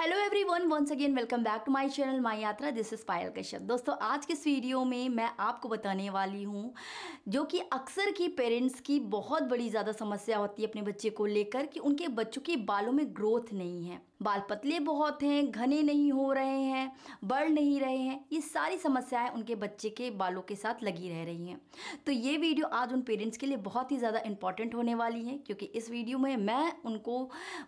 Hello everyone, once again welcome back to my channel my Yatra. This is Payal Kashyap. दोस्तों, आज के इस वीडियो में मैं आपको बताने वाली हूँ जो कि अक्सर की पेरेंट्स की बहुत बड़ी ज़्यादा समस्या होती है अपने बच्चे को लेकर कि उनके बच्चों के बालों में ग्रोथ नहीं है, बाल पतले बहुत हैं, घने नहीं हो रहे हैं, बढ़ नहीं रहे हैं। ये सारी समस्याएं उनके बच्चे के बालों के साथ लगी रह रही हैं। तो ये वीडियो आज उन पेरेंट्स के लिए बहुत ही ज़्यादा इंपॉर्टेंट होने वाली है, क्योंकि इस वीडियो में मैं उनको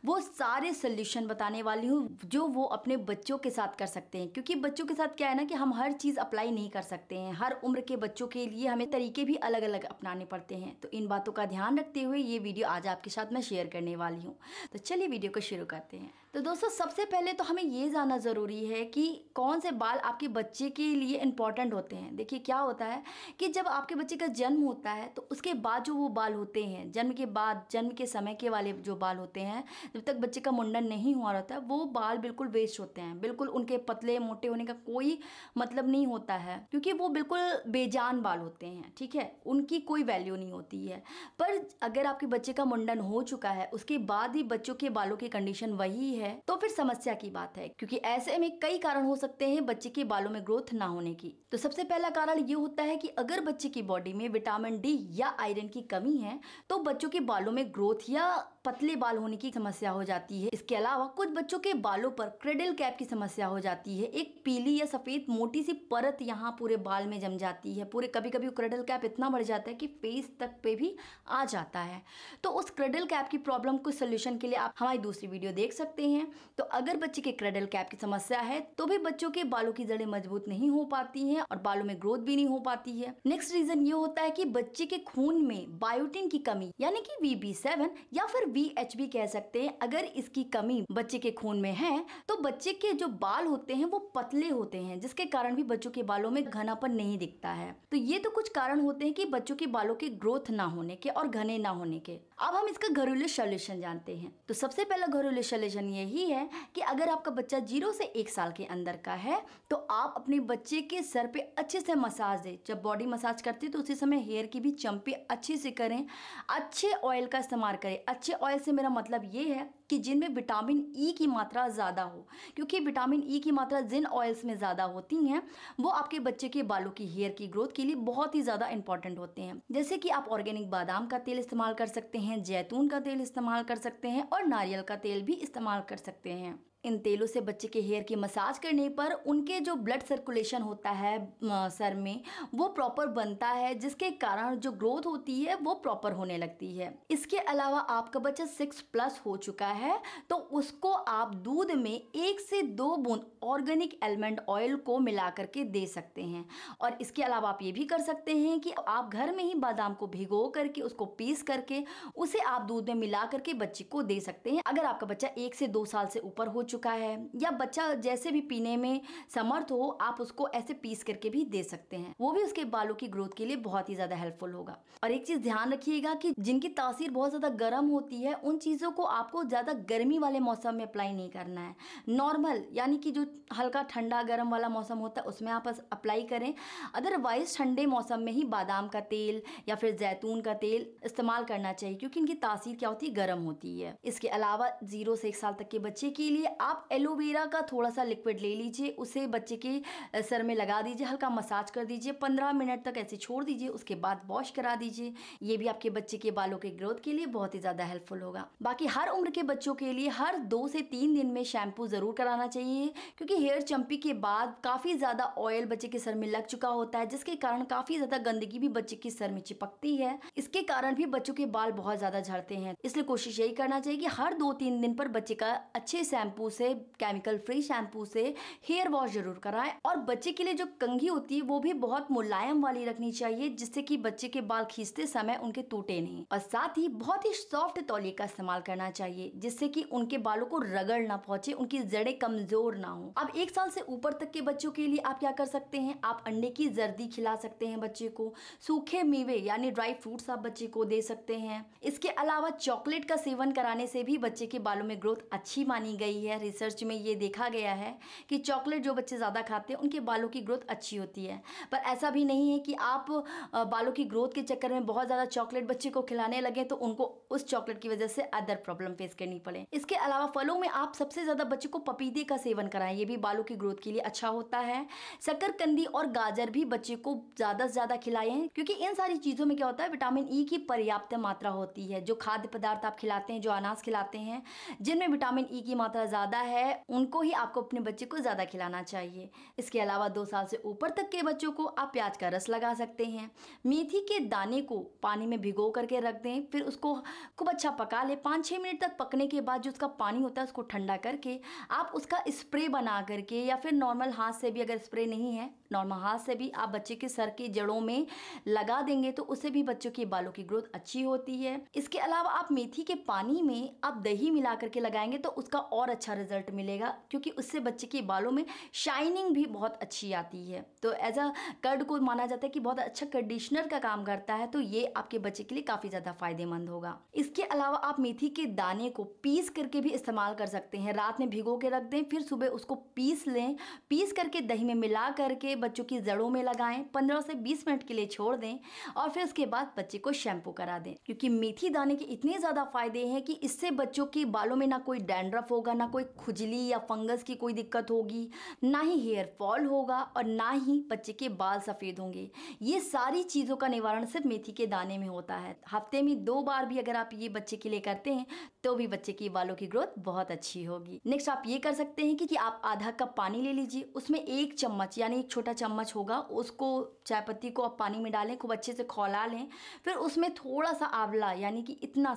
वो सारे सोल्यूशन बताने वाली हूँ जो वो अपने बच्चों के साथ कर सकते हैं। क्योंकि बच्चों के साथ क्या है ना कि हम हर चीज़ अप्लाई नहीं कर सकते हैं। हर उम्र के बच्चों के लिए हमें तरीके भी अलग अलग अपनाने पड़ते हैं। तो इन बातों का ध्यान रखते हुए ये वीडियो आज आपके साथ मैं शेयर करने वाली हूँ। तो चलिए वीडियो को शुरू करते हैं। तो दोस्तों, सबसे पहले तो हमें ये जानना ज़रूरी है कि कौन से बाल आपके बच्चे के लिए इंपॉर्टेंट होते हैं। देखिए, क्या होता है कि जब आपके बच्चे का जन्म होता है तो उसके बाद जो वो बाल होते हैं, जन्म के बाद, जन्म के समय के वाले जो बाल होते हैं, जब तक बच्चे का मुंडन नहीं हुआ रहता है, वो बाल बिल्कुल वेस्ट होते हैं। बिल्कुल उनके पतले मोटे होने का कोई मतलब नहीं होता है, क्योंकि वो बिल्कुल बेजान बाल होते हैं। ठीक है, उनकी कोई वैल्यू नहीं होती है। पर अगर आपके बच्चे का मुंडन हो चुका है, उसके बाद ही बच्चों के बालों की कंडीशन वही है, तो फिर समस्या की बात है। क्योंकि ऐसे में कई कारण हो सकते हैं बच्चे के बालों में ग्रोथ ना होने की। तो सबसे पहला कारण ये होता है कि अगर बच्चे की बॉडी में विटामिन डी या आयरन की कमी है तो बच्चों के बालों में ग्रोथ या पतले बाल होने की समस्या हो जाती है। इसके अलावा कुछ बच्चों के बालों पर क्रेडल कैप की समस्या हो जाती है। एक पीली या सफेद मोटी सी परत यहाँ पूरे बाल में जम जाती है। पूरे कभी कभी क्रेडल कैप इतना बढ़ जाता है कि फेस तक पे भी आ जाता है। तो उस क्रेडल कैप की प्रॉब्लम को सोल्यूशन के लिए आप हमारी दूसरी वीडियो देख सकते हैं। तो अगर बच्चे के क्रेडल कैप की समस्या है तो भी बच्चों के बालों की जड़ें मजबूत नहीं हो पाती हैं और बालों में ग्रोथ भी नहीं हो पाती है। नेक्स्ट रीजन ये होता है कि बच्चे के खून में बायोटिन की कमी, यानी कि VB7 या फिर VHB कह सकते हैं, अगर इसकी कमी बच्चे के खून में है तो बच्चे के जो बाल होते हैं वो पतले होते हैं, जिसके कारण भी बच्चों के बालों में घनापन नहीं दिखता है। तो ये तो कुछ कारण होते हैं कि बच्चों के बालों के ग्रोथ ना होने के और घने ना होने के। अब हम इसका घरेलू सॉल्यूशन जानते हैं। तो सबसे पहला घरेलू सॉल्यूशन यही है कि अगर आपका बच्चा 0 से 1 साल के अंदर का है तो आप अपने बच्चे के सर पे अच्छे से मसाज दें। जब बॉडी मसाज करते हैं तो उसी समय हेयर की भी चंपी अच्छे से करें। अच्छे ऑयल का इस्तेमाल करें। अच्छे ऑयल से मेरा मतलब ये है कि जिनमें विटामिन ई की मात्रा ज़्यादा हो, क्योंकि विटामिन ई की मात्रा जिन ऑयल्स में ज़्यादा होती हैं वो आपके बच्चे के बालों की हेयर की ग्रोथ के लिए बहुत ही ज़्यादा इंपॉर्टेंट होते हैं। जैसे कि आप ऑर्गेनिक बादाम का तेल इस्तेमाल कर सकते हैं, जैतून का तेल इस्तेमाल कर सकते हैं और नारियल का तेल भी इस्तेमाल कर सकते हैं। इन तेलों से बच्चे के हेयर की मसाज करने पर उनके जो ब्लड सर्कुलेशन होता है सर में वो प्रॉपर बनता है, जिसके कारण जो ग्रोथ होती है वो प्रॉपर होने लगती है। इसके अलावा आपका बच्चा 6+ हो चुका है तो उसको आप दूध में 1 से 2 बूंद ऑर्गेनिक एलमंड ऑयल को मिला करके दे सकते हैं। और इसके अलावा आप ये भी कर सकते हैं कि आप घर में ही बादाम को भिगो करके उसको पीस करके उसे आप दूध में मिला करके बच्चे को दे सकते हैं। अगर आपका बच्चा 1 से 2 साल से ऊपर हो चुका है या बच्चा जैसे भी पीने में समर्थ हो, आप उसको ऐसे पीस करके भी दे सकते हैं। वो भी उसके बालों की ग्रोथ के लिए बहुत ही ज्यादा हेल्पफुल होगा। और एक चीज ध्यान रखिएगा कि जिनकी तासीर बहुत ज्यादा गर्म होती है उन चीजों को आपको ज्यादा गर्मी वाले मौसम में अप्लाई नहीं करना है। नॉर्मल, यानी कि जो हल्का ठंडा गर्म वाला मौसम होता है उसमें आप अप्लाई करें। अदरवाइज ठंडे मौसम में ही बादाम का तेल या फिर जैतून का तेल इस्तेमाल करना चाहिए, क्योंकि इनकी तासीर क्या होती है, गर्म होती है। इसके अलावा 0 से 1 साल तक के बच्चे के लिए आप एलोवेरा का थोड़ा सा लिक्विड ले लीजिए, उसे बच्चे के सर में लगा दीजिए, हल्का मसाज कर दीजिए, 15 मिनट तक ऐसे छोड़ दीजिए, उसके बाद वॉश करा दीजिए। ये भी आपके बच्चे के बालों के ग्रोथ के लिए बहुत ही ज्यादा हेल्पफुल होगा। बाकी हर उम्र के बच्चों के लिए हर 2 से 3 दिन में शैम्पू जरूर कराना चाहिए, क्योंकि हेयर चंपी के बाद काफी ज्यादा ऑयल बच्चे के सर में लग चुका होता है, जिसके कारण काफी ज्यादा गंदगी भी बच्चे के सर में चिपकती है। इसके कारण भी बच्चों के बाल बहुत ज्यादा झड़ते हैं। इसलिए कोशिश यही करना चाहिए कि हर 2-3 दिन पर बच्चे का अच्छे शैम्पू से, केमिकल फ्री शैम्पू से हेयर वॉश जरूर कराएं। और बच्चे के लिए जो कंघी होती है वो भी बहुत मुलायम वाली रखनी चाहिए, जिससे कि बच्चे के बाल खींचते समय उनके टूटे नहीं। और साथ ही बहुत ही सॉफ्ट तौलिए का इस्तेमाल करना चाहिए, जिससे कि उनके बालों को रगड़ ना पहुंचे, उनकी जड़ें कमजोर ना हो। अब 1 साल से ऊपर तक के बच्चों के लिए आप क्या कर सकते हैं, आप अंडे की जर्दी खिला सकते हैं बच्चे को। सूखे मेवे यानी ड्राई फ्रूट्स आप बच्चे को दे सकते हैं। इसके अलावा चॉकलेट का सेवन कराने से भी बच्चे के बालों में ग्रोथ अच्छी मानी गई है। है, रिसर्च में ये देखा गया है कि चॉकलेट जो बच्चे ज़्यादा खाते हैं उनके बालों की ग्रोथ अच्छी होती है। पर ऐसा भी नहीं है कि आप बालों की ग्रोथ के चक्कर में बहुत ज़्यादा चॉकलेट बच्चे को खिलाने लगे तो उनको उस चॉकलेट की वजह से अदर प्रॉब्लम फेस करनी पड़े। इसके अलावा फलों में आप सबसे ज़्यादा बच्चे को पपीते का सेवन कराएं, ये भी बालों की ग्रोथ के लिए अच्छा होता है। शकरकंदी और गाजर भी बच्चे को ज़्यादा से ज़्यादा खिलाएं, क्योंकि इन सारी चीज़ों में क्या होता है, विटामिन ई की पर्याप्त मात्रा होती है। जो खाद्य पदार्थ आप खिलाते हैं, जो अनाज खिलाते हैं जिनमें विटामिन ई की मात्रा ज़्यादा है, उनको ही आपको अपने बच्चे को ज़्यादा खिलाना चाहिए। इसके अलावा 2 साल से ऊपर तक के बच्चों को आप प्याज का रस लगा सकते हैं। मेथी के दाने को पानी में भिगो करके रख दें, फिर उसको खूब अच्छा पका ले। 5-6 मिनट तक पकने के बाद जो उसका पानी होता है उसको ठंडा करके आप उसका स्प्रे बना करके, या फिर नॉर्मल हाथ से भी, अगर स्प्रे नहीं है नॉर्मल हाथ से भी आप बच्चे के सर की जड़ों में लगा देंगे तो उससे भी बच्चों के बालों की ग्रोथ अच्छी होती है। इसके अलावा आप मेथी के पानी में आप दही मिला करके लगाएंगे तो उसका और अच्छा रिजल्ट मिलेगा, क्योंकि उससे बच्चे के बालों में शाइनिंग भी बहुत अच्छी आती है। तो एज अ कर्ड को माना जाता है कि बहुत अच्छा कंडीशनर का काम करता है, तो ये आपके बच्चे के लिए काफ़ी ज़्यादा फायदेमंद होगा। इसके अलावा आप मेथी के दाने को पीस करके भी इस्तेमाल कर सकते हैं। रात में भिगो के रख दें, फिर सुबह उसको पीस लें, पीस करके दही में मिला करके बच्चों की जड़ों में लगाएं, 15 से 20 मिनट के लिए छोड़ दें और फिर उसके बाद बच्चे को शैम्पू करा दें। क्योंकि मेथी दाने के इतने ज़्यादा फायदे हैं कि इससे बच्चों के बालों में ना कोई डैंड्रफ होगा, ना कोई खुजली या फंगस की कोई दिक्कत होगी, ना ही हेयर फॉल होगा और ना ही बच्चे के बाल सफ़ेद होंगे। ये सारी चीज़ों का निवारण सिर्फ मेथी के दाने में होता है। हफ्ते में 2 बार भी अगर आप ये बच्चे के लिए करते हैं तो भी बच्चे की बालों की ग्रोथ बहुत अच्छी होगी। नेक्स्ट आप ये कर सकते हैं कि आप आधा कप पानी ले लीजिए, उसमें 1 चम्मच यानी 1 छोटा चम्मच होगा, उसको चाय पत्ती को आप पानी में डालें, खूब अच्छे से खौला लें। फिर उसमें थोड़ा सा आंवला यानी कि इतना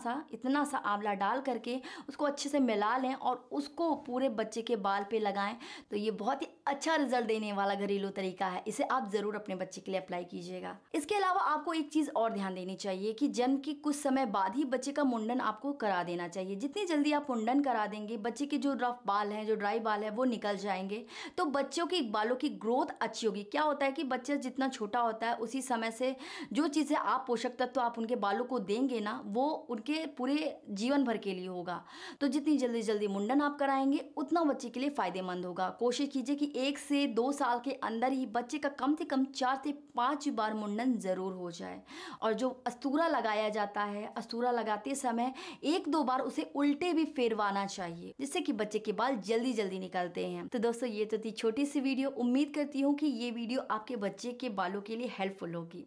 सा आंवला डाल करके उसको अच्छे से मिला लें और उसको पूरे बच्चे के बाल पे लगाएं। तो ये बहुत ही अच्छा रिजल्ट देने वाला घरेलू तरीका है, इसे आप ज़रूर अपने बच्चे के लिए अप्लाई कीजिएगा। इसके अलावा आपको एक चीज़ और ध्यान देनी चाहिए कि जन्म के कुछ समय बाद ही बच्चे का मुंडन आपको करा देना चाहिए। जितनी जल्दी आप मुंडन करा देंगे, बच्चे के जो रफ बाल हैं, जो ड्राई बाल है, वो निकल जाएंगे, तो बच्चों की बालों की ग्रोथ अच्छी होगी। क्या होता है कि बच्चा जितना छोटा होता है उसी समय से जो चीज़ें आप पोषक तत्व तो आप उनके बालों को देंगे ना, वो उनके पूरे जीवन भर के लिए होगा। तो जितनी जल्दी मुंडन आप कराएंगे उतना बच्चे के लिए फ़ायदेमंद होगा। कोशिश कीजिए कि 1 से 2 साल के अंदर ही बच्चे का कम से कम 4 से 5 बार मुंडन ज़रूर हो जाए। और जो अस्तूरा लगाया जाता है, अस्तूरा लगाते समय 1-2 बार उसे उल्टे भी फेरवाना चाहिए, जिससे कि बच्चे के बाल जल्दी निकलते हैं। तो दोस्तों ये तो थी छोटी सी वीडियो। उम्मीद करती हूँ कि ये वीडियो आपके बच्चे के बालों के लिए हेल्पफुल होगी।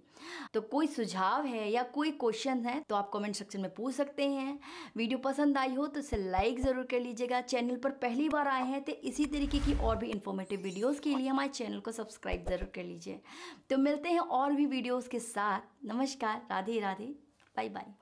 तो कोई सुझाव है या कोई क्वेश्चन है तो आप कमेंट सेक्शन में पूछ सकते हैं। वीडियो पसंद आई हो तो इसे लाइक ज़रूर कर लीजिएगा। चैनल पर पहली बार आए हैं तो इसी तरीके की और भी इन्फॉर्मेटिव वीडियोस के लिए हमारे चैनल को सब्सक्राइब ज़रूर कर लीजिए। तो मिलते हैं और भी वीडियोस के साथ। नमस्कार, राधे राधे, बाय बाय।